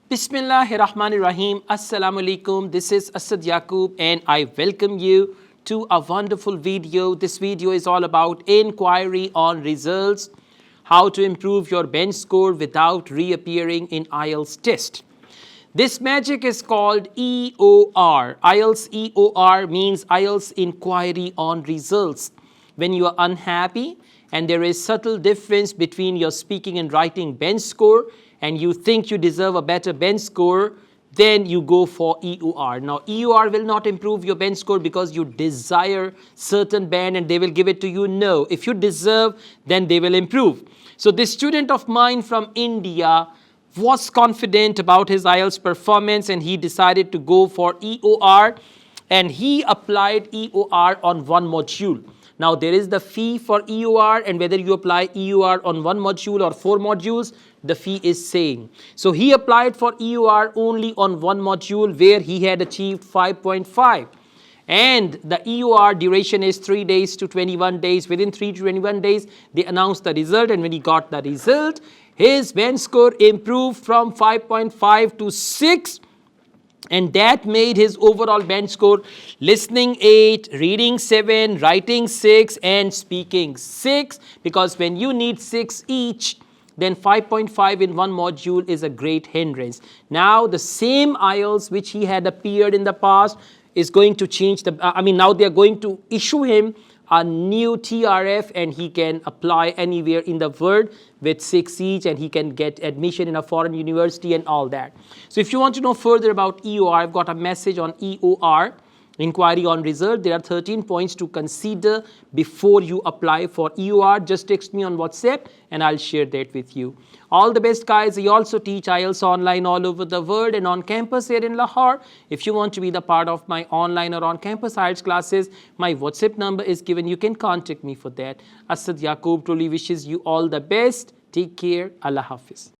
Bismillahirrahmanirrahim. Assalamu alaikum. This is Asad Yaqub and I welcome you to a wonderful video. This video is all about inquiry on results, how to improve your bench score without reappearing in Ielts test. This magic is called EOR. Ielts EOR means Ielts inquiry on results. When you are unhappy and there is subtle difference between your speaking and writing bench score and you think you deserve a better bench score, then you go for EOR. Now, EOR will not improve your bench score because you desire certain band and they will give it to you. No, if you deserve, then they will improve. So this student of mine from India was confident about his Ielts performance and he decided to go for EOR and he applied EOR on one module. Now, there is the fee for EOR and whether you apply EOR on one module or 4 modules, the fee is same. So, he applied for EOR only on one module where he had achieved 5.5. And the EOR duration is 3 days to 21 days. Within 3 to 21 days, they announced the result and when he got the result, his bench score improved from 5.5 to 6. And that made his overall bench score listening 8, reading 7, writing 6 and speaking 6. Because when you need 6 each, then 5.5 in one module is a great hindrance. Now the same Ielts which he had appeared in the past is going to change now they are going to issue him a new TRF and he can apply anywhere in the world with 6 each and he can get admission in a foreign university and all that. So if you want to know further about EOR, I've got a message on EOR, inquiry on result. There are 13 points to consider before you apply for EOR. Just text me on WhatsApp and I'll share that with you. All the best, guys. I also teach Ielts online all over the world and on campus here in Lahore. If you want to be the part of my online or on campus Ielts classes, my WhatsApp number is given. You can contact me for that. Asad Yaqub truly wishes you all the best. Take care. Allah Hafiz.